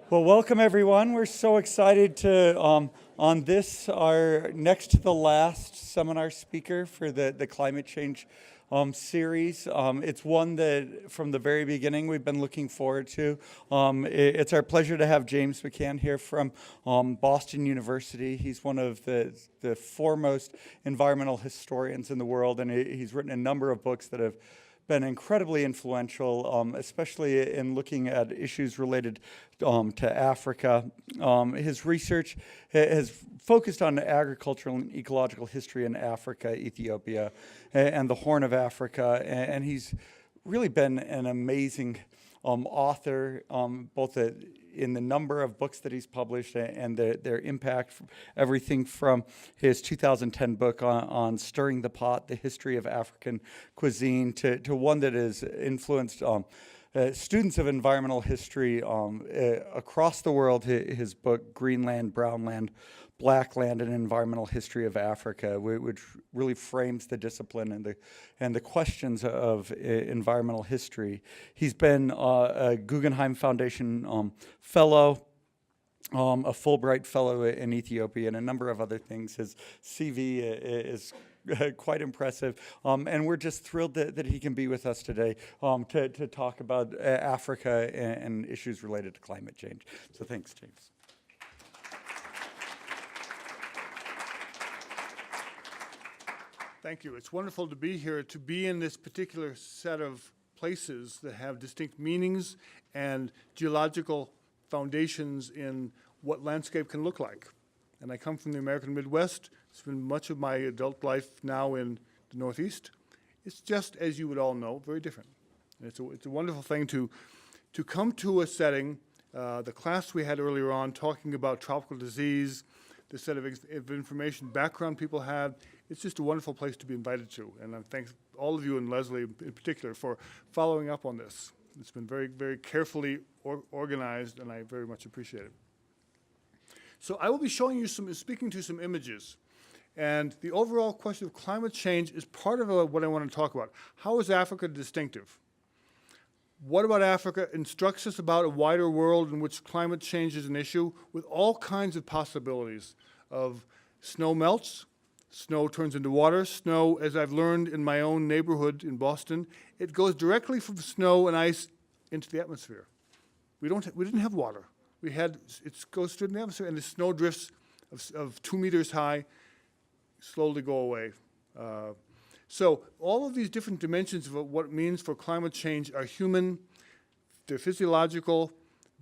Well, welcome everyone. We're so excited to, on this, our next to the last seminar speaker for the climate change series. It's one that from the very beginning we've been looking forward to. It's our pleasure to have James McCann here from Boston University. He's one of the foremost environmental historians in the world, and he's written a number of books that have been incredibly influential, especially in looking at issues related to Africa. His research has focused on agricultural and ecological history in Africa, Ethiopia, and the Horn of Africa, and he's really been an amazing author, both in the number of books that he's published and their impact, everything from his 2010 book on Stirring the Pot, the history of African cuisine, to one that has influenced students of environmental history across the world, his book, Greenland, Brownland, Blackland, an Environmental History of Africa, which really frames the discipline and the questions of environmental history. He's been a Guggenheim Foundation fellow, a Fulbright fellow in Ethiopia, and a number of other things. His CV is quite impressive, and we're just thrilled that he can be with us today to talk about Africa and issues related to climate change. So thanks, James. Thank you. It's wonderful to be here, to be in this particular set of places that have distinct meanings and geological foundations in what landscape can look like. And I come from the American Midwest. Spent much of my adult life now in the Northeast. It's just, as you would all know, very different. And it's a wonderful thing to come to a setting, the class we had earlier on talking about tropical disease, the set of information background people have. It's just a wonderful place to be invited to. And I thank all of you and Leslie in particular for following up on this. It's been very, very carefully organized, and I very much appreciate it. So I will be showing you speaking to some images. And the overall question of climate change is part of what I want to talk about. How is Africa distinctive? What about Africa instructs us about a wider world in which climate change is an issue, with all kinds of possibilities of snow melts, snow turns into water. Snow, as I've learned in my own neighborhood in Boston, it goes directly from snow and ice into the atmosphere. We didn't have water. It goes straight in the atmosphere, and the snow drifts of 2 meters high slowly go away. So all of these different dimensions of what it means for climate change are human, they're physiological,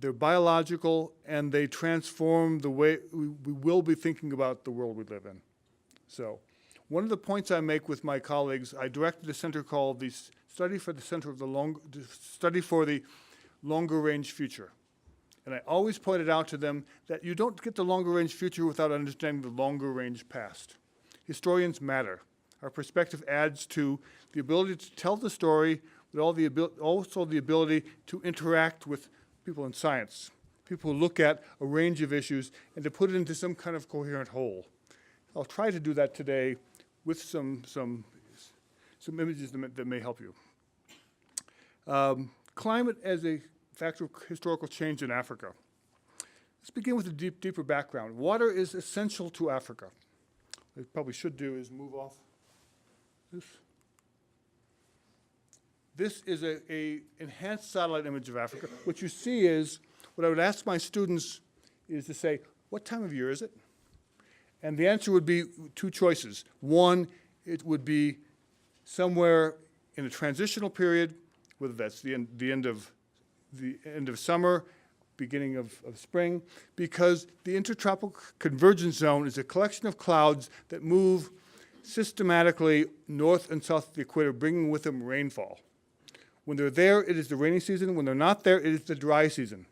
they're biological, and they transform the way we will be thinking about the world we live in. So one of the points I make with my colleagues, I directed a center called the Study for the Longer Range Future. And I always pointed out to them that you don't get the longer range future without understanding the longer range past. Historians matter. Our perspective adds to the ability to tell the story, but also the ability to interact with people in science, people who look at a range of issues and to put it into some kind of coherent whole. I'll try to do that today with some images that may help you. Climate as a factor of historical change in Africa. Let's begin with a deeper background. Water is essential to Africa. What I probably should do is move off this. This is a enhanced satellite image of Africa. What you see is, what I would ask my students is to say, what time of year is it? And the answer would be two choices. One, it would be somewhere in a transitional period, whether that's the end of summer, beginning of spring, because the intertropical convergence zone is a collection of clouds that move systematically north and south of the equator, bringing with them rainfall. When they're there, it is the rainy season. When they're not there, it is the dry season.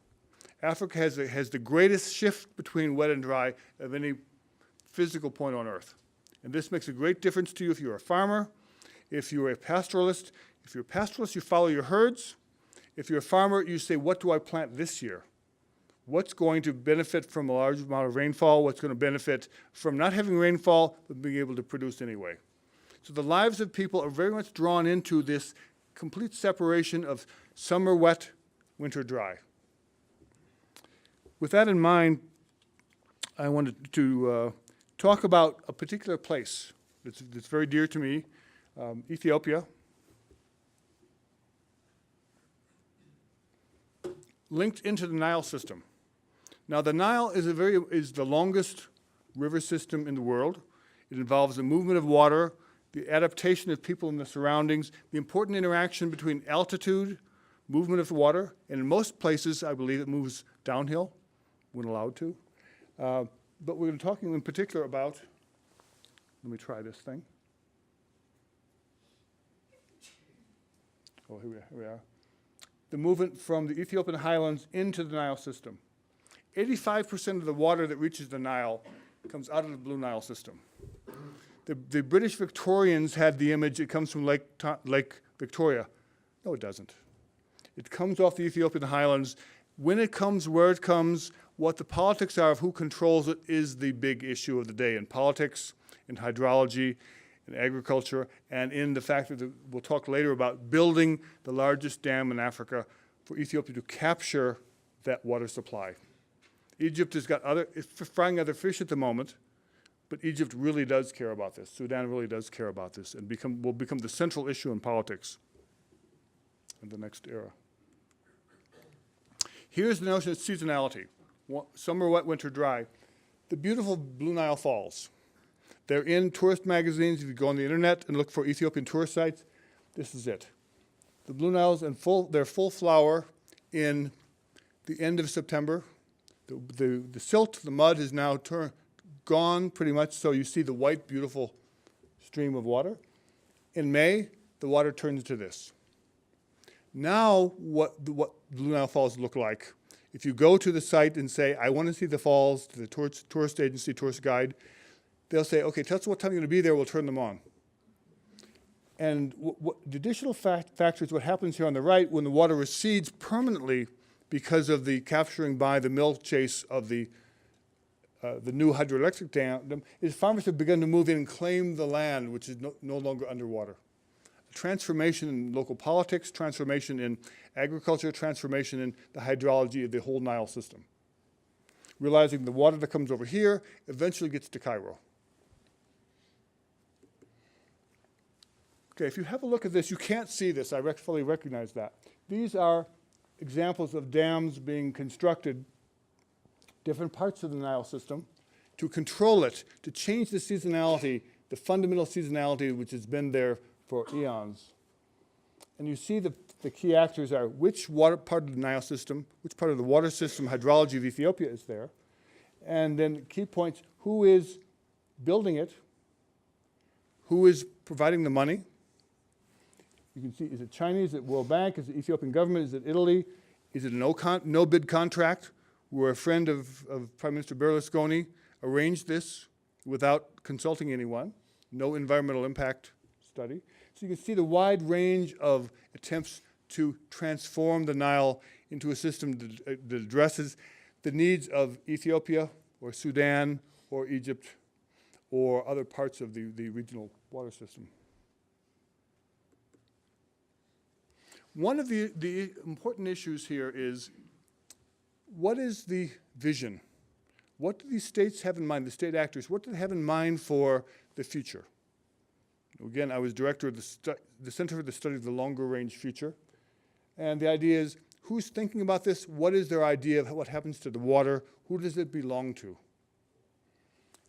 Africa has the greatest shift between wet and dry of any physical point on Earth. And this makes a great difference to you if you're a farmer, if you're a pastoralist. If you're a pastoralist, you follow your herds. If you're a farmer, you say, what do I plant this year? What's going to benefit from a large amount of rainfall? What's going to benefit from not having rainfall, but being able to produce anyway? So the lives of people are very much drawn into this complete separation of summer wet, winter dry. with that in mind, I wanted to talk about a particular place that's very dear to me, Ethiopia. Linked into the Nile system. Now, the Nile is the longest river system in the world. It involves the movement of water, the adaptation of people in the surroundings, the important interaction between altitude, movement of the water, and in most places, I believe it moves downhill when allowed to. But we're talking in particular about, let me try this thing. Oh, here we are. The movement from the Ethiopian highlands into the Nile system. 85% of the water that reaches the Nile comes out of the Blue Nile system. The British Victorians had the image, it comes from Lake Victoria. No, it doesn't. It comes off the Ethiopian highlands. When it comes, where it comes, what the politics are of who controls it is the big issue of the day in politics, in hydrology, in agriculture, and in the fact that we'll talk later about building the largest dam in Africa for Ethiopia to capture that water supply. Egypt has got it's frying other fish at the moment, but Egypt really does care about this. Sudan really does care about this and will become the central issue in politics in the next era. Here's the notion of seasonality. Summer wet, winter dry. The beautiful Blue Nile Falls. They're in tourist magazines. If you go on the internet and look for Ethiopian tourist sites, this is it. The Blue Nile's they're full flower in the end of September. The silt, the mud is now gone pretty much, so you see the white, beautiful stream of water. In May, the water turns to this. Now, what Blue Nile Falls look like, if you go to the site and say, I want to see the falls, to the tourist agency, tourist guide, they'll say, okay, tell us what time you're going to be there, we'll turn them on. And the additional factor is what happens here on the right when the water recedes permanently because of the capturing by the mill chase of the new hydroelectric dam, is farmers have begun to move in and claim the land, which is no longer underwater. A transformation in local politics, transformation in agriculture, transformation in the hydrology of the whole Nile system. Realizing the water that comes over here eventually gets to Cairo. Okay, if you have a look at this, you can't see this. I fully recognize that. These are examples of dams being constructed, different parts of the Nile system, to control it, to change the seasonality, the fundamental seasonality which has been there for eons. And you see the key actors are which water part of the Nile system, which part of the water system hydrology of Ethiopia is there, and then key points, who is building it, who is providing the money. You can see, is it Chinese, is it World Bank, is it Ethiopian government, is it Italy, is it a no-bid contract where a friend of Prime Minister Berlusconi arranged this without consulting anyone, no environmental impact study. So you can see the wide range of attempts to transform the Nile into a system that addresses the needs of Ethiopia or Sudan or Egypt or other parts of the regional water system. One of the important issues here is, what is the vision? What do these states have in mind, the state actors, what do they have in mind for the future? Again, I was director of the Center for the Study of the Longer Range Future. And the idea is, who's thinking about this? What is their idea of what happens to the water? Who does it belong to?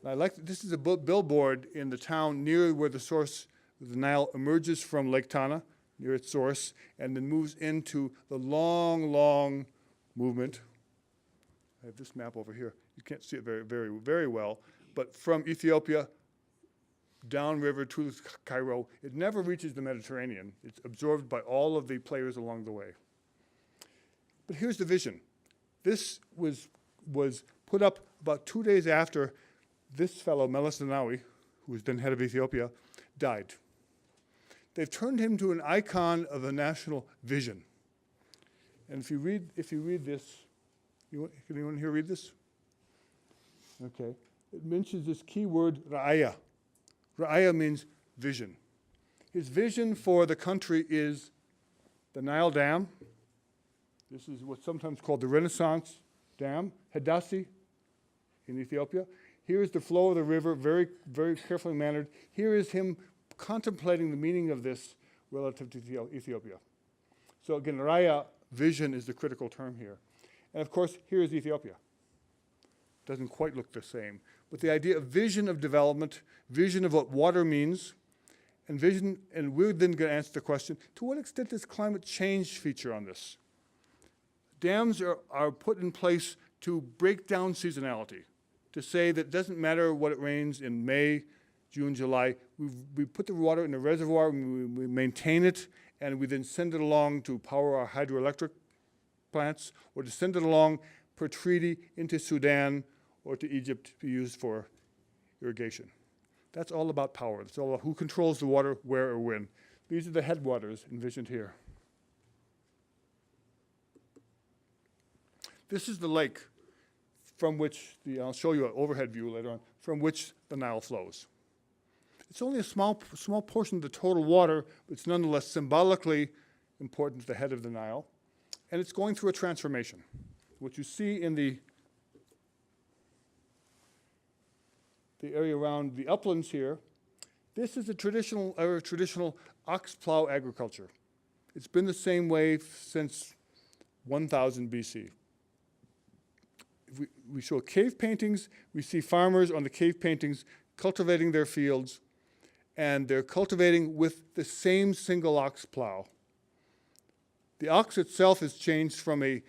This is a billboard in the town near where the source of the Nile emerges from Lake Tana, near its source, and then moves into the long, long movement. I have this map over here. You can't see it very, very, very well, but from Ethiopia downriver to Cairo, it never reaches the Mediterranean. It's absorbed by all of the players along the way. But here's the vision. This was put up about 2 days after this fellow, Meles Zenawi, who was then head of Ethiopia, died. They've turned him to an icon of a national vision. And if you read this, can anyone here read this? Okay. It mentions this key word, ra'aya. Ra'aya means vision. His vision for the country is the Nile Dam. This is what's sometimes called the Renaissance Dam, Hadassi in Ethiopia. Here is the flow of the river, very, very carefully mannered. Here is him contemplating the meaning of this relative to Ethiopia. So again, Raya, vision, is the critical term here. And of course, here is Ethiopia. Doesn't quite look the same. But the idea of vision of development, vision of what water means, and vision, and we're then going to answer the question, to what extent does climate change feature on this? Dams are put in place to break down seasonality, to say that it doesn't matter what it rains in May, June, July. We put the water in the reservoir, we maintain it, and we then send it along to power our hydroelectric plants, or to send it along per treaty into Sudan or to Egypt to be used for irrigation. That's all about power. It's all about who controls the water, where, or when. These are the headwaters envisioned here. This is the lake from which, I'll show you an overhead view later on, from which the Nile flows. It's only a small portion of the total water, but it's nonetheless symbolically important to the head of the Nile. And it's going through a transformation. What you see in the area around the uplands here, this is a traditional ox plow agriculture. It's been the same way since 1000 BC. We show cave paintings. We see farmers on the cave paintings cultivating their fields, and they're cultivating with the same single ox plow. The ox itself has changed from a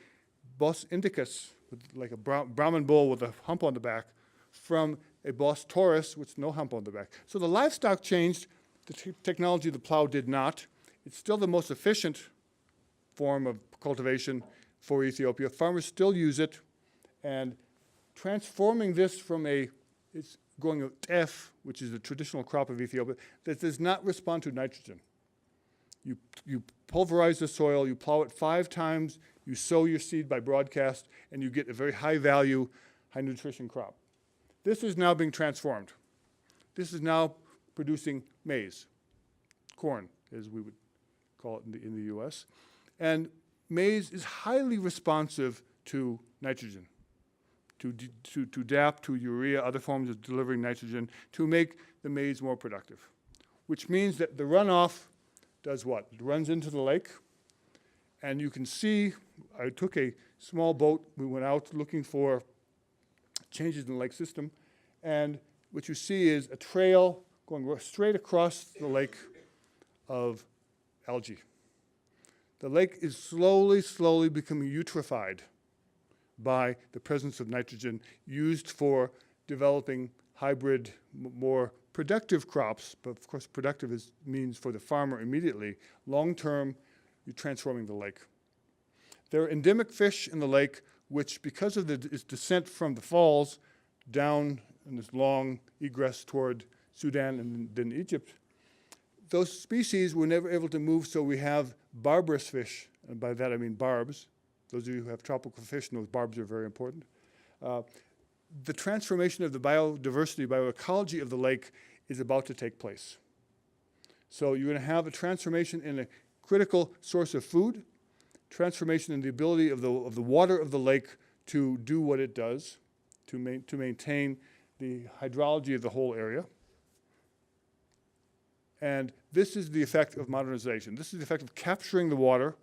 bos indicus, like a Brahman bull with a hump on the back, from a bos taurus with no hump on the back. So the livestock changed. The technology of the plow did not. It's still the most efficient form of cultivation for Ethiopia. Farmers still use it. And transforming this from it's going to teff, which is a traditional crop of Ethiopia, that does not respond to nitrogen. You pulverize the soil, you plow it 5 times, you sow your seed by broadcast, and you get a very high value, high nutrition crop. This is now being transformed. This is now producing maize, corn, as we would call it in the US. And maize is highly responsive to nitrogen, to DAP, to urea, other forms of delivering nitrogen, to make the maize more productive, which means that the runoff does what? It runs into the lake, and you can see, I took a small boat, we went out looking for changes in the lake system, and what you see is a trail going straight across the lake of algae. The lake is slowly becoming eutrophied by the presence of nitrogen used for developing hybrid, more productive crops, but of course productive means for the farmer immediately. Long-term, you're transforming the lake. There are endemic fish in the lake which, because of its descent from the falls down in this long egress toward Sudan and then Egypt, those species were never able to move, so we have barbarous fish, and by that I mean barbs. Those of you who have tropical fish know barbs are very important. The transformation of the biodiversity, bioecology of the lake is about to take place. So you're going to have a transformation in a critical source of food, transformation in the ability of the water of the lake to do what it does, to maintain the hydrology of the whole area. And this is the effect of modernization. This is the effect of capturing the water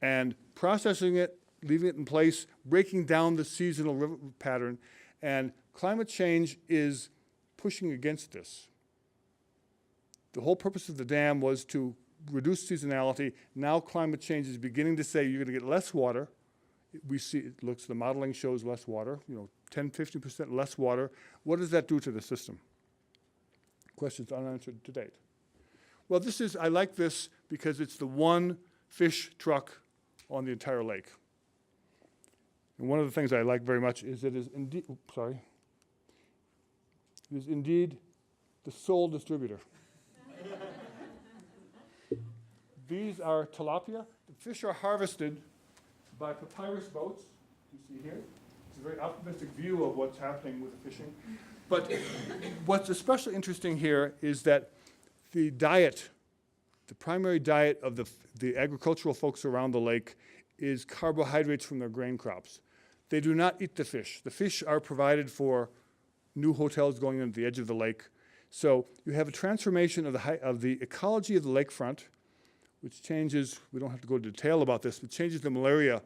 and processing it, leaving it in place, breaking down the seasonal river pattern. And climate change is pushing against this. The whole purpose of the dam was to reduce seasonality. Now climate change is beginning to say you're going to get less water. We see, the modeling shows less water, 10, 15% less water. What does that do to the system? Questions unanswered to date. Well, I like this because it's the one fish truck on the entire lake. And one of the things I like very much is it is indeed the sole distributor. These are tilapia. The fish are harvested by papyrus boats, you see here. It's a very optimistic view of what's happening with the fishing. But what's especially interesting here is that the primary diet of the agricultural folks around the lake is carbohydrates from their grain crops. They do not eat the fish. The fish are provided for new hotels going on the edge of the lake. So you have a transformation of the ecology of the lakefront, which changes, we don't have to go into detail about this, but changes the malaria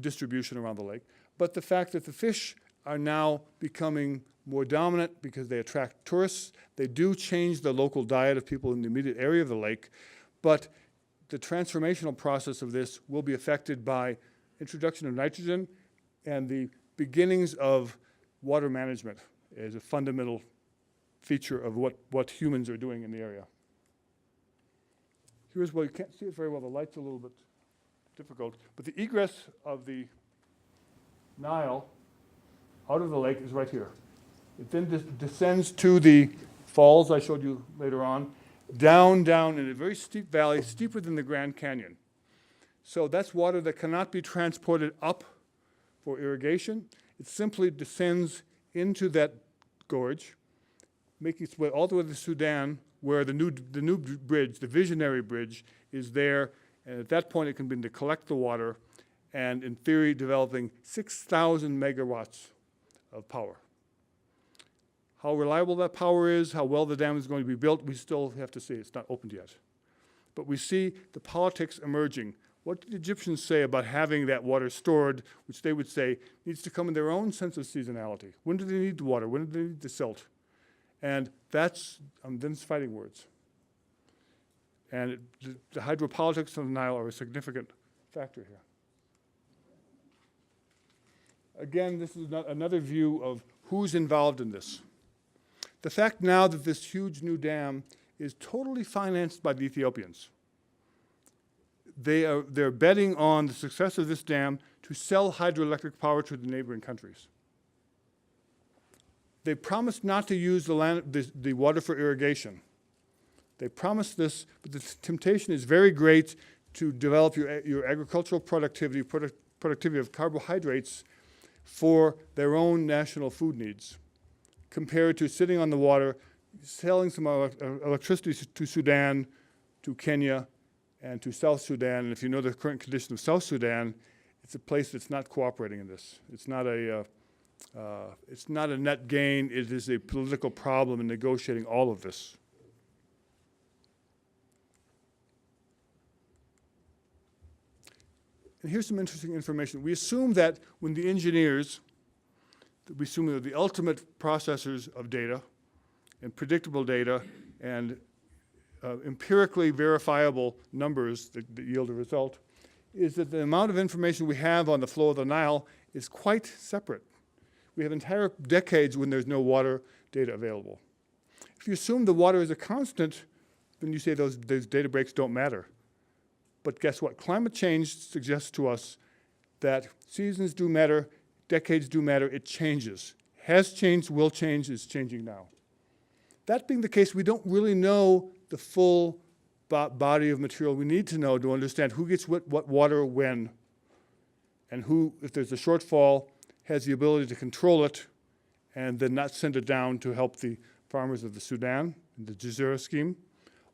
distribution around the lake. But the fact that the fish are now becoming more dominant because they attract tourists. They do change the local diet of people in the immediate area of the lake, but the transformational process of this will be affected by introduction of nitrogen and the beginnings of water management as a fundamental feature of what humans are doing in the area. Here's where you can't see it very well. The light's a little bit difficult, but the egress of the Nile out of the lake is right here. It then descends to the falls I showed you later on, down in a very steep valley, steeper than the Grand Canyon. So that's water that cannot be transported up for irrigation. It simply descends into that gorge, making its way all the way to Sudan, where the new bridge, the visionary bridge, is there. And at that point, it can begin to collect the water and, in theory, developing 6,000 megawatts of power. How reliable that power is, how well the dam is going to be built, we still have to see. It's not opened yet. But we see the politics emerging. What did the Egyptians say about having that water stored, which they would say needs to come in their own sense of seasonality? When do they need the water? When do they need the silt? And that's them's fighting words. And the hydropolitics of the Nile are a significant factor here. Again, this is another view of who's involved in this. The fact now that this huge new dam is totally financed by the Ethiopians. They're betting on the success of this dam to sell hydroelectric power to the neighboring countries. They promised not to use the water for irrigation. They promised this, but the temptation is very great to develop your agricultural productivity of carbohydrates for their own national food needs, compared to sitting on the water, selling some electricity to Sudan, to Kenya, and to South Sudan. And if you know the current condition of South Sudan, it's a place that's not cooperating in this. It's not a net gain. It is a political problem in negotiating all of this. And here's some interesting information. We assume that when the engineers, we assume they're the ultimate processors of data and predictable data and empirically verifiable numbers that yield a result, is that the amount of information we have on the flow of the Nile is quite separate. We have entire decades when there's no water data available. If you assume the water is a constant, then you say those data breaks don't matter. But guess what? Climate change suggests to us that seasons do matter, decades do matter, it changes. Has changed, will change, is changing now. That being the case, we don't really know the full body of material we need to know to understand who gets what water when, and who, if there's a shortfall, has the ability to control it and then not send it down to help the farmers of the Sudan, in the Jazeera scheme,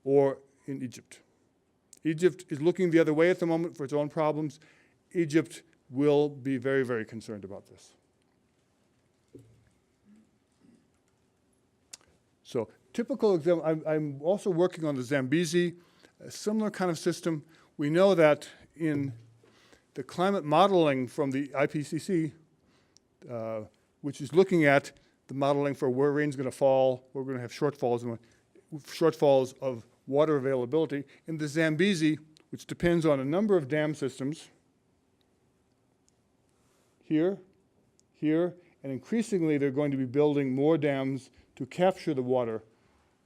or in Egypt. Egypt is looking the other way at the moment for its own problems. Egypt will be very, very concerned about this. So, typical example, I'm also working on the Zambezi, a similar kind of system. We know that in the climate modeling from the IPCC, which is looking at the modeling for where rain's going to fall, where we're going to have shortfalls of water availability. In the Zambezi, which depends on a number of dam systems, here, and increasingly they're going to be building more dams to capture the water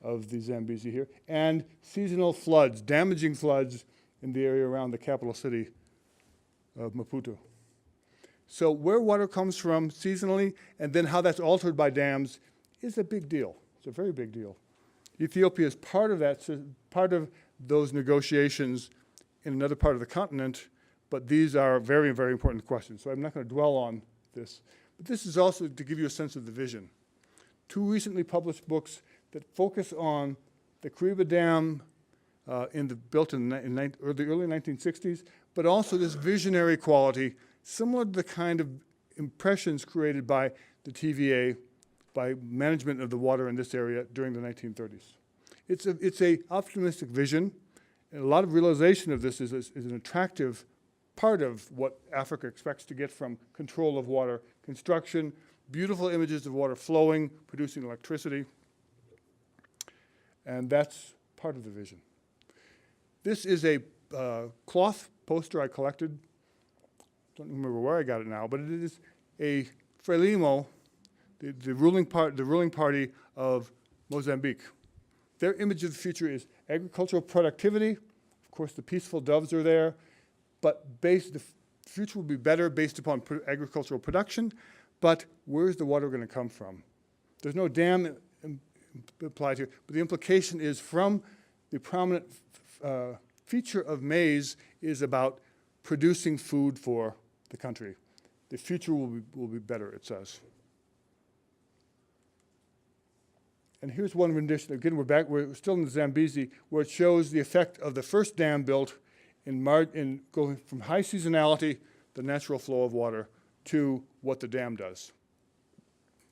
of the Zambezi here, and seasonal floods, damaging floods in the area around the capital city of Maputo. So where water comes from seasonally, and then how that's altered by dams, is a big deal. It's a very big deal. Ethiopia is part of that, part of those negotiations in another part of the continent, but these are very, very important questions. So I'm not going to dwell on this. But this is also to give you a sense of the vision. Two recently published books that focus on the Kariba Dam built in the early 1960s, but also this visionary quality similar to the kind of impressions created by the TVA, by management of the water in this area during the 1930s. It's a optimistic vision, and a lot of realization of this is an attractive part of what Africa expects to get from control of water, construction, beautiful images of water flowing, producing electricity, and that's part of the vision. This is a cloth poster I collected. Don't remember where I got it now, but it is a Frelimo, the ruling party of Mozambique. Their image of the future is agricultural productivity. Of course, the peaceful doves are there, but the future will be better based upon agricultural production. But where's the water going to come from? There's no dam applied here, but the implication is from the prominent feature of maize is about producing food for the country. The future will be better, it says. And here's one rendition. Again, we're still in the Zambezi, where it shows the effect of the first dam built in going from high seasonality, the natural flow of water, to what the dam does.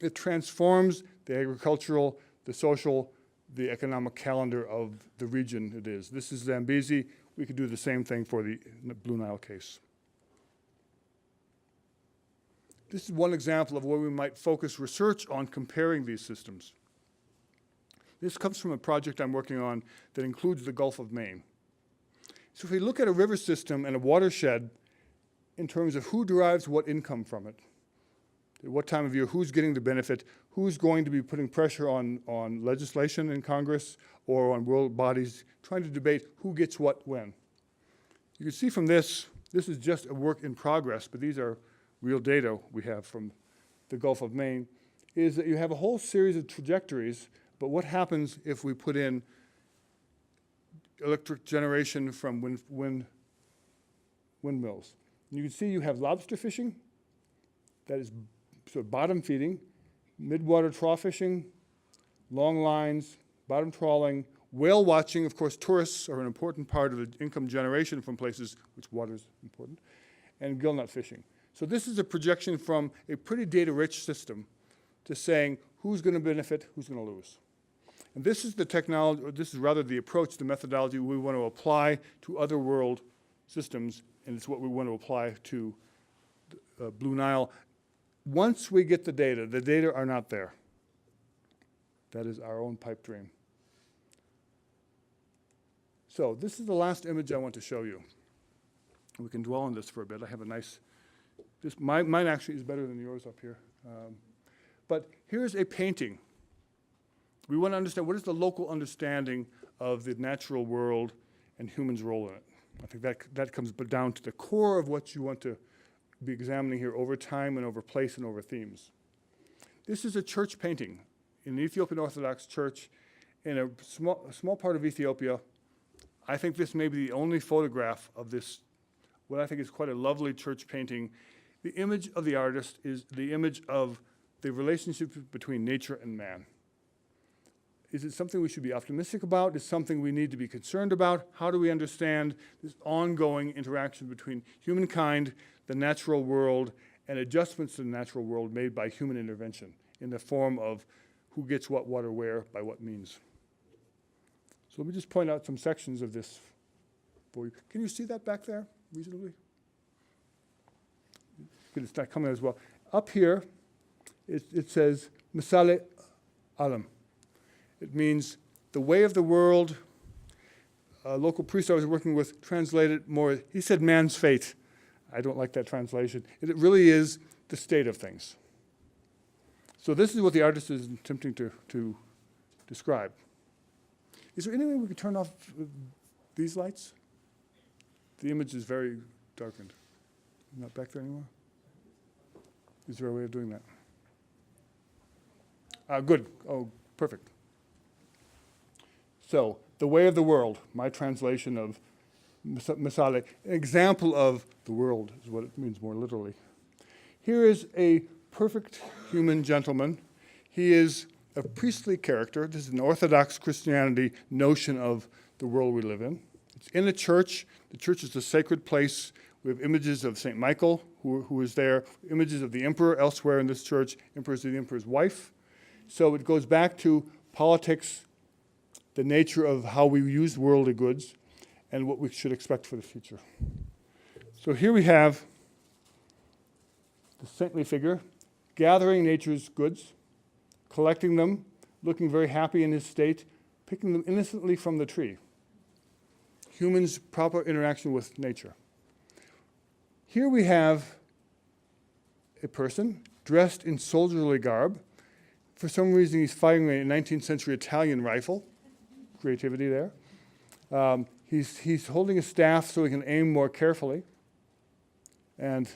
It transforms the agricultural, the social, the economic calendar of the region it is. This is Zambezi. We could do the same thing for the Blue Nile case. This is one example of where we might focus research on comparing these systems. This comes from a project I'm working on that includes the Gulf of Maine. So if we look at a river system and a watershed in terms of who derives what income from it, at what time of year, who's getting the benefit, who's going to be putting pressure on legislation in Congress or on world bodies, trying to debate who gets what when. You can see from this is just a work in progress, but these are real data we have from the Gulf of Maine, is that you have a whole series of trajectories, but what happens if we put in electric generation from windmills? And you can see you have lobster fishing, that is sort of bottom feeding, mid-water trawl fishing, long lines, bottom trawling, whale watching. Of course, tourists are an important part of the income generation from places which water is important, and gillnut fishing. So this is a projection from a pretty data-rich system to saying who's going to benefit, who's going to lose. And this is the technology, or this is rather the approach, the methodology we want to apply to other world systems, and it's what we want to apply to Blue Nile. Once we get the data are not there. That is our own pipe dream. So this is the last image I want to show you. We can dwell on this for a bit. I have a nice, mine actually is better than yours up here. But here's a painting. We want to understand what is the local understanding of the natural world and humans' role in it. I think that comes down to the core of what you want to be examining here over time and over place and over themes. This is a church painting in the Ethiopian Orthodox Church in a small part of Ethiopia. I think this may be the only photograph of this, what I think is quite a lovely church painting. The image of the artist is the image of the relationship between nature and man. Is it something we should be optimistic about? Is it something we need to be concerned about? How do we understand this ongoing interaction between humankind, the natural world, and adjustments to the natural world made by human intervention in the form of who gets what water where by what means? So let me just point out some sections of this for you. Can you see that back there reasonably? It's not coming as well. Up here, it says Misale Alam. It means the way of the world. A local priest I was working with translated more, he said man's fate. I don't like that translation. It really is the state of things. So this is what the artist is attempting to describe. Is there any way we could turn off these lights? The image is very darkened. Not back there anymore? Is there a way of doing that? Good. Oh, perfect. So, the way of the world, my translation of Misale, an example of the world is what it means more literally. Here is a perfect human gentleman. He is a priestly character. This is an Orthodox Christianity notion of the world we live in. It's in a church. The church is a sacred place We have images of St. Michael, who is there, images of the emperor elsewhere in this church, emperors of the emperor's wife. So it goes back to politics, the nature of how we use worldly goods, and what we should expect for the future. So here we have the saintly figure gathering nature's goods, collecting them, looking very happy in his state, picking them innocently from the tree. Humans' proper interaction with nature. Here we have a person dressed in soldierly garb. For some reason, he's firing a 19th century Italian rifle. Creativity there. He's holding a staff so he can aim more carefully. And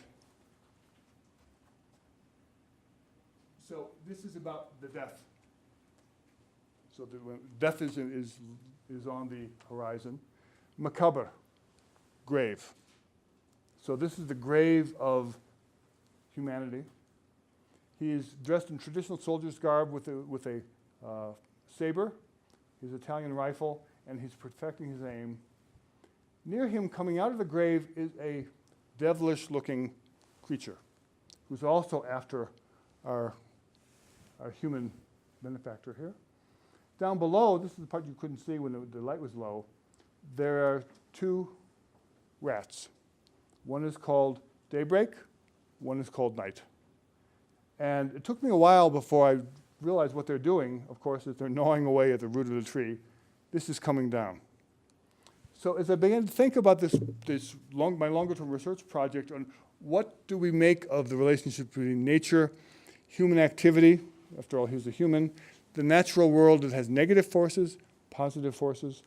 so this is about the death. So death is on the horizon. Macabre, grave. So this is the grave of humanity. He is dressed in traditional soldier's garb with a saber, his Italian rifle, and he's perfecting his aim. Near him, coming out of the grave, is a devilish-looking creature who's also after our human benefactor here. Down below, this is the part you couldn't see when the light was low, there are two rats. One is called Daybreak, one is called Night. And it took me a while before I realized what they're doing, of course, is they're gnawing away at the root of the tree. This is coming down. So as I began to think about my longer-term research project on what do we make of the relationship between nature, human activity, after all, he's a human, the natural world that has negative forces, positive forces.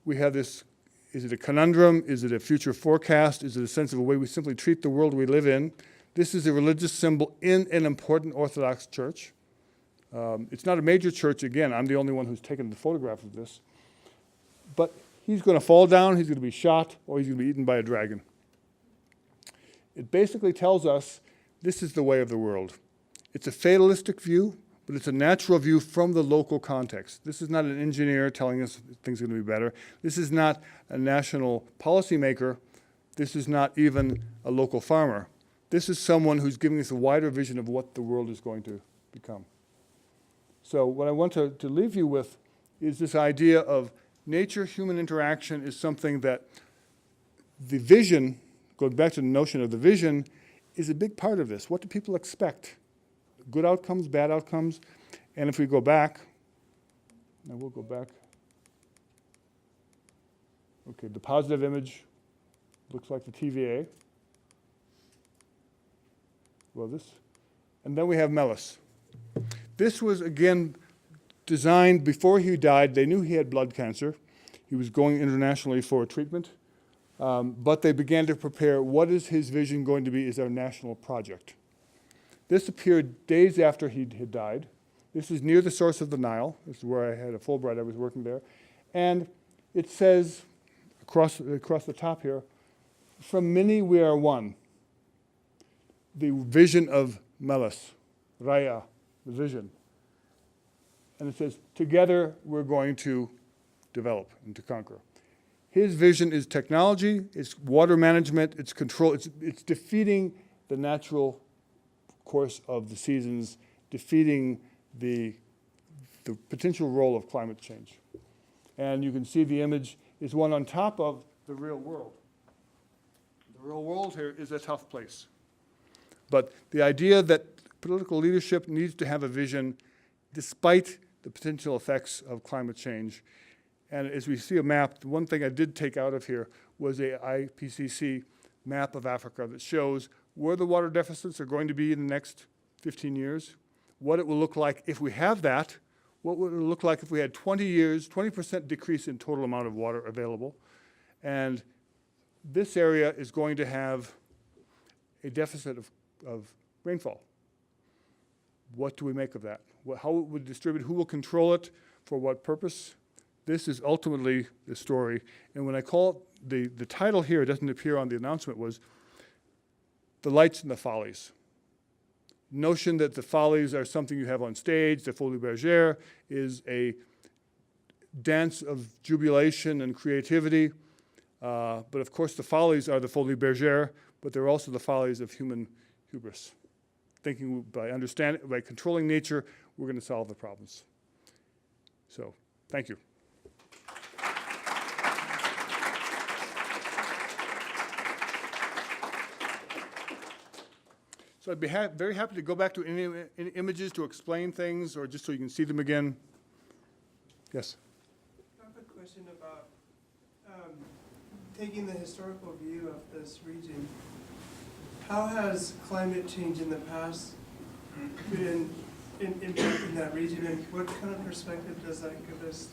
We have this, is it a conundrum? Is it a future forecast? Is it a sense of a way we simply treat the world we live in? This is a religious symbol in an important Orthodox church. It's not a major church, again, I'm the only one who's taken the photograph of this. But he's going to fall down, he's going to be shot, or he's going to be eaten by a dragon. It basically tells us this is the way of the world. It's a fatalistic view, but it's a natural view from the local context. This is not an engineer telling us things are going to be better. This is not a national policymaker. This is not even a local farmer. This is someone who's giving us a wider vision of what the world is going to become. So what I want to leave you with is this idea of nature-human interaction is something that the vision, going back to the notion of the vision, is a big part of this. What do people expect? Good outcomes, bad outcomes. And if we go back, and we'll go back. Okay, the positive image looks like the TVA. Well, and then we have Melis. This was, again, designed before he died. They knew he had blood cancer. He was going internationally for treatment. But they began to prepare what is his vision going to be as our national project. This appeared days after he had died. This is near the source of the Nile. This is where I had a Fulbright. I was working there. And it says, across the top here, from many we are one. The vision of Melis, Raya, the vision. And it says, together we're going to develop and to conquer. His vision is technology, it's water management, it's control, it's defeating the natural course of the seasons, defeating the potential role of climate change. And you can see the image is one on top of the real world. The real world here is a tough place. But the idea that political leadership needs to have a vision despite the potential effects of climate change. And as we see a map, the one thing I did take out of here was a IPCC map of Africa that shows where the water deficits are going to be in the next 15 years, what it will look like if we have that, what would it look like if we had 20 years, 20% decrease in total amount of water available. And this area is going to have a deficit of rainfall. What do we make of that? How it would distribute, who will control it, for what purpose? This is ultimately the story. And when I call it, the title here, it doesn't appear on the announcement, was The Lights and the Follies. Notion that the follies are something you have on stage, the Folie Bergere is a dance of jubilation and creativity. But of course, the follies are the Folie Bergere, but they're also the follies of human hubris. Thinking by controlling nature, we're going to solve the problems. So, thank you. So I'd be very happy to go back to any images to explain things, or just so you can see them again. Yes? I have a question about taking the historical view of this region. How has climate change in the past been impacting that region, and what kind of perspective does that give us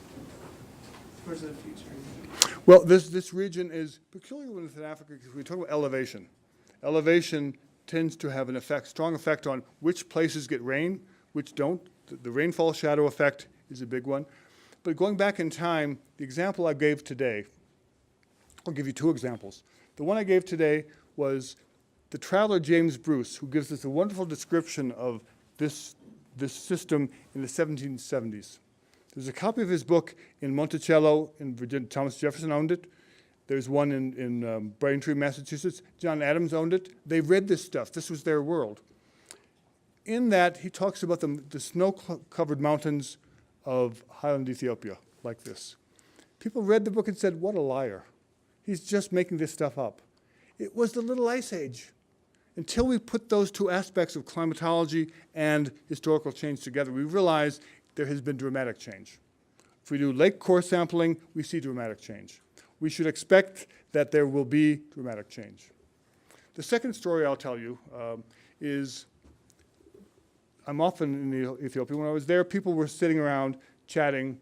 towards the future? Well, this region is peculiar within Africa because we talk about elevation. Elevation tends to have an effect, strong effect on which places get rain, which don't. The rainfall shadow effect is a big one. But going back in time, the example I gave today, I'll give you two examples. The one I gave today was the traveler James Bruce, who gives us a wonderful description of this system in the 1770s. There's a copy of his book in Monticello in Virginia. Thomas Jefferson owned it. There's one in Braintree, Massachusetts. John Adams owned it. They read this stuff. This was their world. In that, he talks about the snow-covered mountains of highland Ethiopia, like this. People read the book and said, what a liar. He's just making this stuff up. It was the Little Ice Age. Until we put those two aspects of climatology and historical change together, we realize there has been dramatic change. If we do lake core sampling, we see dramatic change. We should expect that there will be dramatic change. The second story I'll tell you is, I'm often in Ethiopia. When I was there, people were sitting around chatting,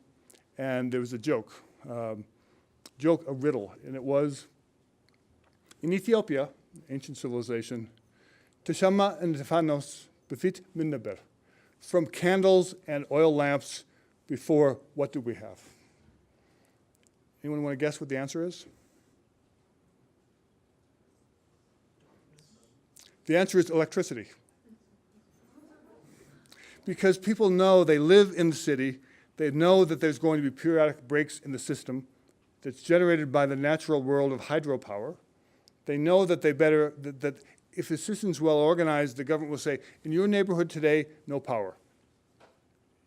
and there was a joke, a riddle, and it was, in Ethiopia, ancient civilization, Teshama and Tefanos befit minnaber. From candles and oil lamps before, what do we have? Anyone want to guess what the answer is? The answer is electricity. Because people know, they live in the city, they know that there's going to be periodic breaks in the system that's generated by the natural world of hydropower. They know that that if the system's well organized, the government will say, in your neighborhood today, no power.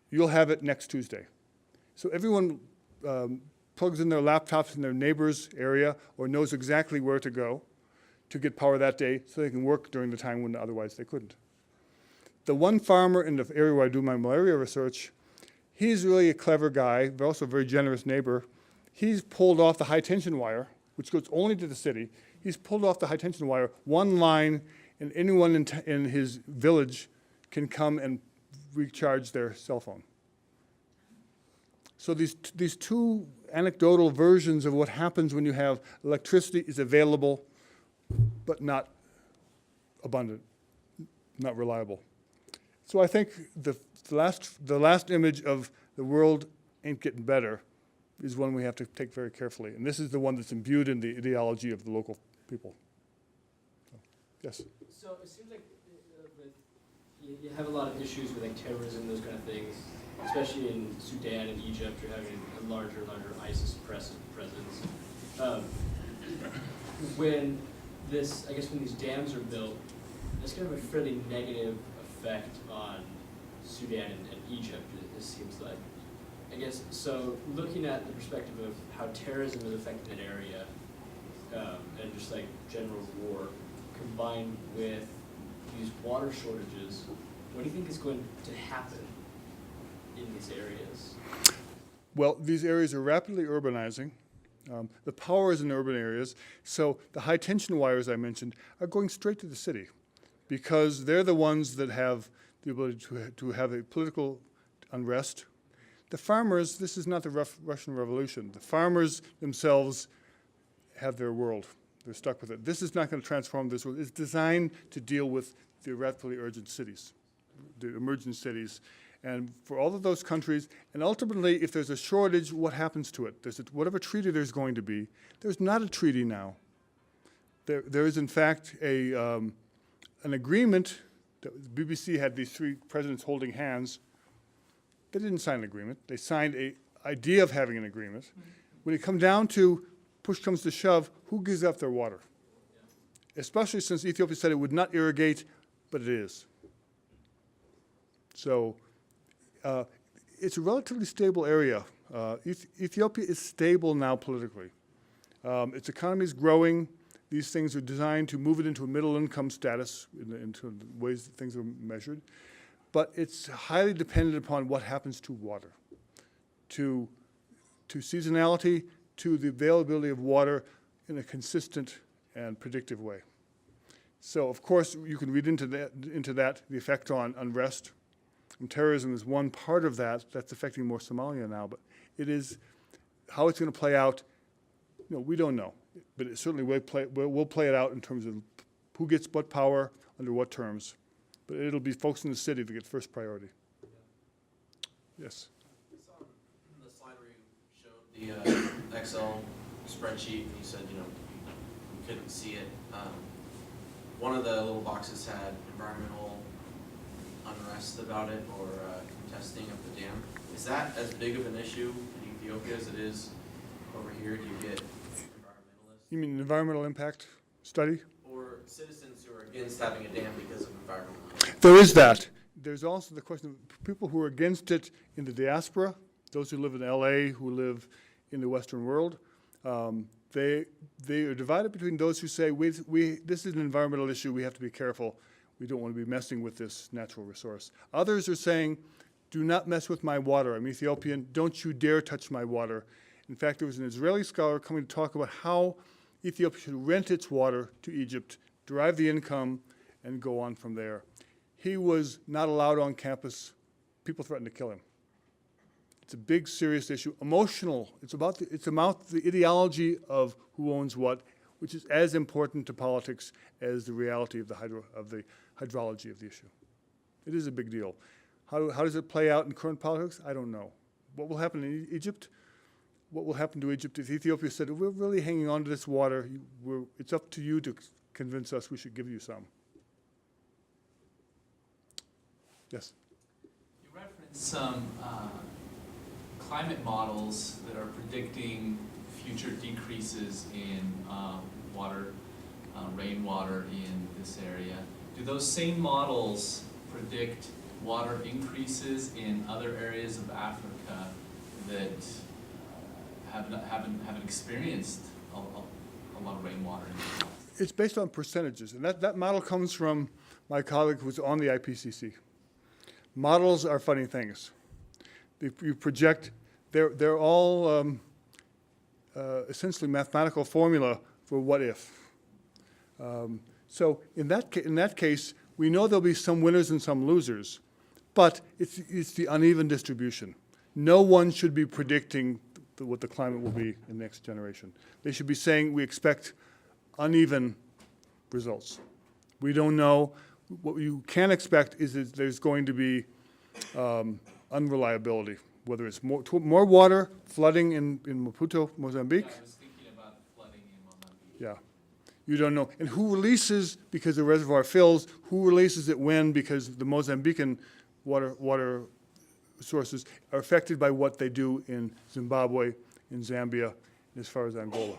You'll have it next Tuesday. So everyone plugs in their laptops in their neighbor's area or knows exactly where to go to get power that day so they can work during the time when otherwise they couldn't. The one farmer in the area where I do my malaria research, he's really a clever guy, but also a very generous neighbor. He's pulled off the high tension wire, which goes only to the city. He's pulled off the high tension wire, one line, and anyone in his village can come and recharge their cell phone. So these two anecdotal versions of what happens when you have electricity is available, but not abundant, not reliable. So I think the last image of the world ain't getting better is one we have to take very carefully. And this is the one that's imbued in the ideology of the local people. So, yes? So it seems like you have a lot of issues with like terrorism, those kind of things, especially in Sudan and Egypt. You're having a larger ISIS presence. When these dams are built, that's kind of a fairly negative effect on Sudan and Egypt, it seems like. I guess, so looking at the perspective of how terrorism is affecting an area, and just like general war, combined with these water shortages, what do you think is going to happen in these areas? Well, these areas are rapidly urbanizing. The power is in urban areas, so the high tension wires I mentioned are going straight to the city because they're the ones that have the ability to have a political unrest. The farmers, this is not the Russian Revolution. The farmers themselves have their world. They're stuck with it. This is not going to transform this world. It's designed to deal with the rapidly urgent cities, the emergent cities. And for all of those countries, and ultimately, if there's a shortage, what happens to it? Whatever treaty there's going to be, there's not a treaty now. There is, in fact, an agreement. The BBC had these three presidents holding hands. They didn't sign an agreement. They signed an idea of having an agreement. When it comes down to push comes to shove, who gives up their water? Especially since Ethiopia said it would not irrigate, but it is. So it's a relatively stable area. Ethiopia is stable now politically. Its economy is growing. These things are designed to move it into a middle income status into the ways that things are measured. But it's highly dependent upon what happens to water, to seasonality, to the availability of water in a consistent and predictive way. So, of course, you can read into that the effect on unrest. And terrorism is one part of that that's affecting more Somalia now. But it is how it's going to play out, we don't know. But it certainly will play it out in terms of who gets what power, under what terms. But it'll be folks in the city that get first priority. Yes? I saw on the slide where you showed the Excel spreadsheet, and you said, you couldn't see it. One of the little boxes had environmental unrest about it, or testing of the dam. Is that as big of an issue in Ethiopia as it is over here? Do you get environmentalists? You mean environmental impact study? Or citizens who are against having a dam because of environmental impact? There is that. There's also the question of people who are against it in the diaspora, those who live in LA, who live in the Western world. They are divided between those who say, this is an environmental issue, we have to be careful. We don't want to be messing with this natural resource. Others are saying, do not mess with my water. I'm Ethiopian. Don't you dare touch my water. In fact, there was an Israeli scholar coming to talk about how Ethiopia should rent its water to Egypt, derive the income, and go on from there. He was not allowed on campus. People threatened to kill him. It's a big, serious issue. Emotional. It's about the ideology of who owns what, which is as important to politics as the reality of the hydrology of the issue. It is a big deal. How does it play out in current politics? I don't know. What will happen in Egypt? What will happen to Egypt if Ethiopia said, we're really hanging on to this water. It's up to you to convince us we should give you some. Yes? You referenced some climate models that are predicting future decreases in water, rainwater in this area. Do those same models predict water increases in other areas of Africa that haven't experienced a lot of rainwater in the past? It's based on percentages, and that model comes from my colleague who's on the IPCC. Models are funny things. You project, they're all essentially mathematical formula for what if. So in that case, we know there'll be some winners and some losers, but it's the uneven distribution. No one should be predicting what the climate will be in the next generation. They should be saying we expect uneven results. We don't know. What you can expect is that there's going to be unreliability, whether it's more water, flooding in Maputo, Mozambique. Yeah, I was thinking about flooding in Mozambique. Yeah. You don't know. And who releases, because the reservoir fills, who releases it when, because the Mozambican water sources are affected by what they do in Zimbabwe, in Zambia, and as far as Angola.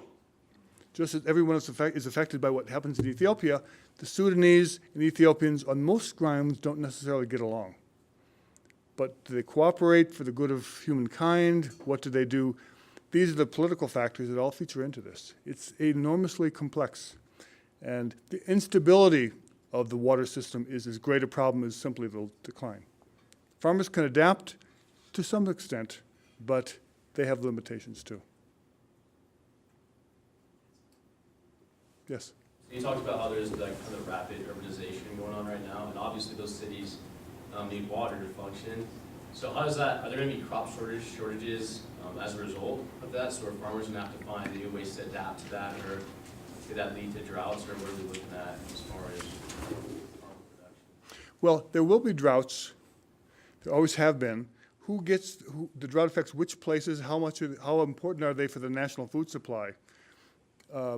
Just as everyone else is affected by what happens in Ethiopia, the Sudanese and Ethiopians on most grounds don't necessarily get along. But do they cooperate for the good of humankind? What do they do? These are the political factors that all feature into this. It's enormously complex. And the instability of the water system is as great a problem as simply the decline. Farmers can adapt to some extent, but they have limitations too. Yes? You talked about how there's like kind of rapid urbanization going on right now, and obviously those cities need water to function. So how does that, are there going to be crop shortages as a result of that? So are farmers going to have to find new ways to adapt to that, or could that lead to droughts, or what are we looking at as far as farm production? Well, there will be droughts. There always have been. The drought affects which places, how important are they for the national food supply?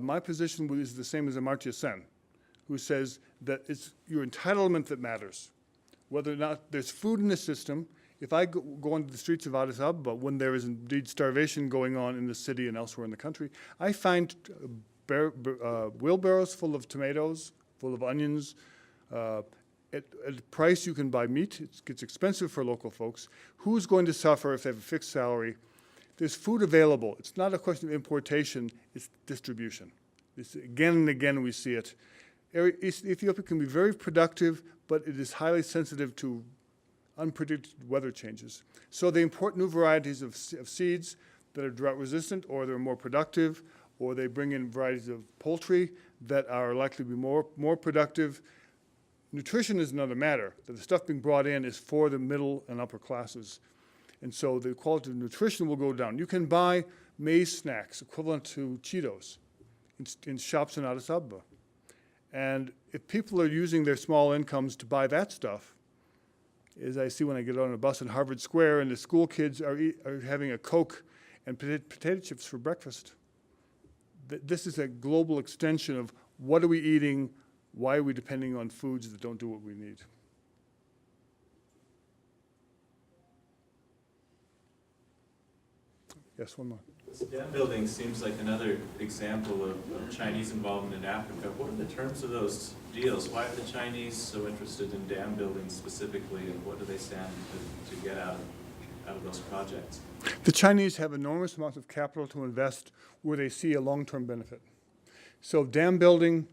My position is the same as Amartya Sen, who says that it's your entitlement that matters. Whether or not there's food in the system, If I go into the streets of Addis Ababa, when there is indeed starvation going on in the city and elsewhere in the country, I find wheelbarrows full of tomatoes, full of onions, at a price you can buy meat. It gets expensive for local folks. Who's going to suffer if they have a fixed salary? There's food available. It's not a question of importation, it's distribution. Again and again we see it. Ethiopia can be very productive, but it is highly sensitive to unpredicted weather changes. So they import new varieties of seeds that are drought resistant, or they're more productive, or they bring in varieties of poultry that are likely to be more productive. Nutrition is another matter. The stuff being brought in is for the middle and upper classes. And so the quality of nutrition will go down. You can buy maize snacks equivalent to Cheetos in shops in Addis Ababa. And if people are using their small incomes to buy that stuff, as I see when I get on a bus in Harvard Square and the school kids are having a Coke and potato chips for breakfast. This is a global extension of what are we eating, why are we depending on foods that don't do what we need. Yes, one more. Dam building seems like another example of Chinese involvement in Africa. What are the terms of those deals? Why are the Chinese so interested in dam building specifically, and what do they stand to get out of those projects? The Chinese have enormous amounts of capital to invest where they see a long-term benefit. So dam building,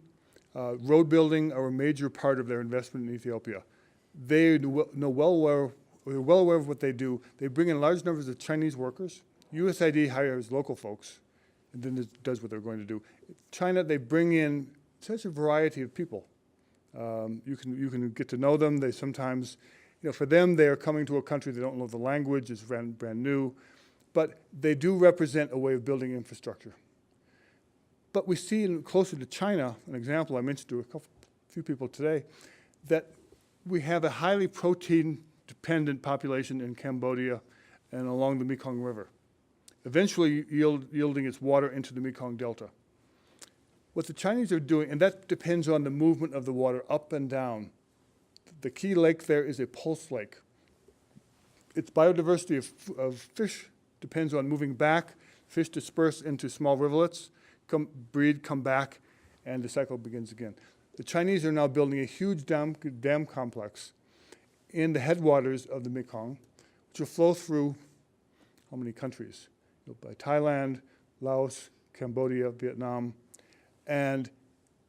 road building are a major part of their investment in Ethiopia. They they're well aware of what they do. They bring in large numbers of Chinese workers. USAID hires local folks, and then it does what they're going to do. China, they bring in such a variety of people. You can get to know them. They sometimes, for them, they are coming to a country they don't know the language. It's brand new, but they do represent a way of building infrastructure. But we see closer to China, an example I mentioned to a few people today, that we have a highly protein-dependent population in Cambodia and along the Mekong River, eventually yielding its water into the Mekong Delta. What the Chinese are doing, and that depends on the movement of the water up and down. The key lake there is a pulse lake. Its biodiversity of fish depends on moving back. Fish disperse into small rivulets, breed, come back, and the cycle begins again. The Chinese are now building a huge dam complex in the headwaters of the Mekong, which will flow through how many countries? By Thailand, Laos, Cambodia, Vietnam. And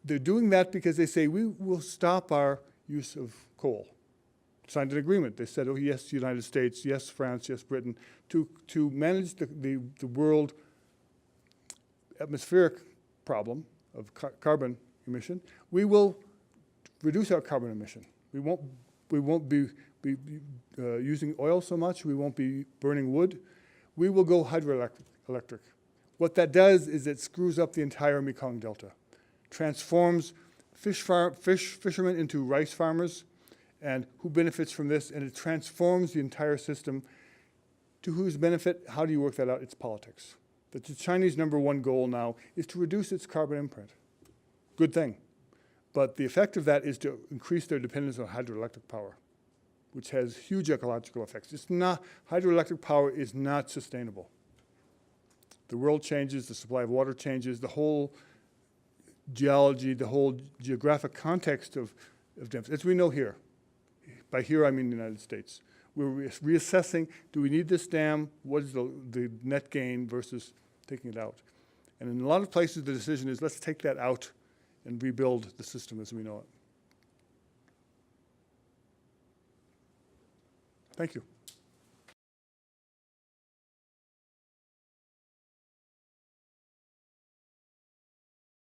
they're doing that because they say, we will stop our use of coal. Signed an agreement. They said, oh, yes, United States, yes, France, yes, Britain, to manage the world atmospheric problem of carbon emission. We will reduce our carbon emission. We won't be using oil so much. We won't be burning wood. We will go hydroelectric. What that does is it screws up the entire Mekong Delta, transforms fishermen into rice farmers, and who benefits from this, and it transforms the entire system. To whose benefit? How do you work that out? It's politics. The Chinese #1 goal now is to reduce its carbon imprint. Good thing. But the effect of that is to increase their dependence on hydroelectric power, which has huge ecological effects. Hydroelectric power is not sustainable. The world changes, the supply of water changes, the whole geology, the whole geographic context of dams, as we know here. By here, I mean the United States. We're reassessing, do we need this dam? What is the net gain versus taking it out? And in a lot of places, the decision is, let's take that out and rebuild the system as we know it. Thank you.